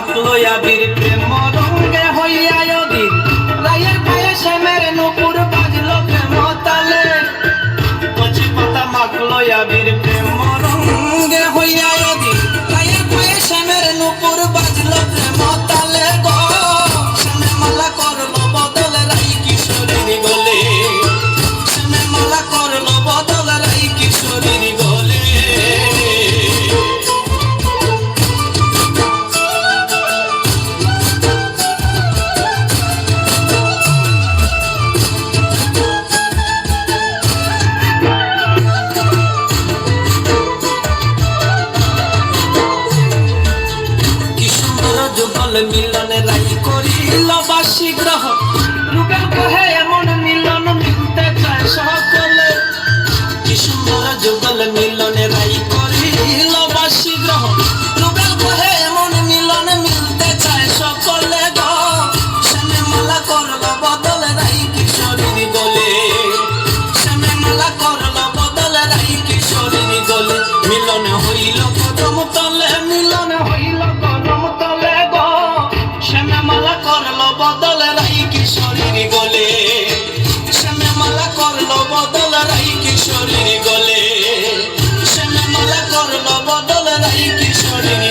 মাখলো আবির প্রেম রঙ্গে হইয়া অধীর রায়ের পায়ে শ্যামের নুপুর বাজলো প্রেম তালে কচি পাতা মাখলো আবির প্রেম রঙ্গে হইয়া অধীর রায়ের পায়ে শ্যামের নুপুর বাজলো প্রেম তালে গো শ্যামে মালা করলো বদল রাই কিশোরীর গলে শ্যামে মালা করলো বদল রাই কিশোরীর গলে যুগল মিলনে রাই করিল বাসী গ্রহ রূপের কহে এমন মিলন মিলতে চায় সকলে কি সুন্দর যুগল মিলনে রাই করিল বাসী গ্রহ রূপের কহে এমন মিলন মিলতে চায় সকলে গো শ্যামে মালা করল বদল রাই কিশোরীর গলে শ্যামে মালা করল বদল রাই কিশোরীর গলে মিলন হইল কদম তলে মিলন হইল কদম তলে গো শ্যামে মালা করলো বদল রাই কিশোরীর গলে শ্যামে মালা করলো বদল রাই কিশোরীর গলে শ্যামে মালা করলো বদল রাই কিশোরীর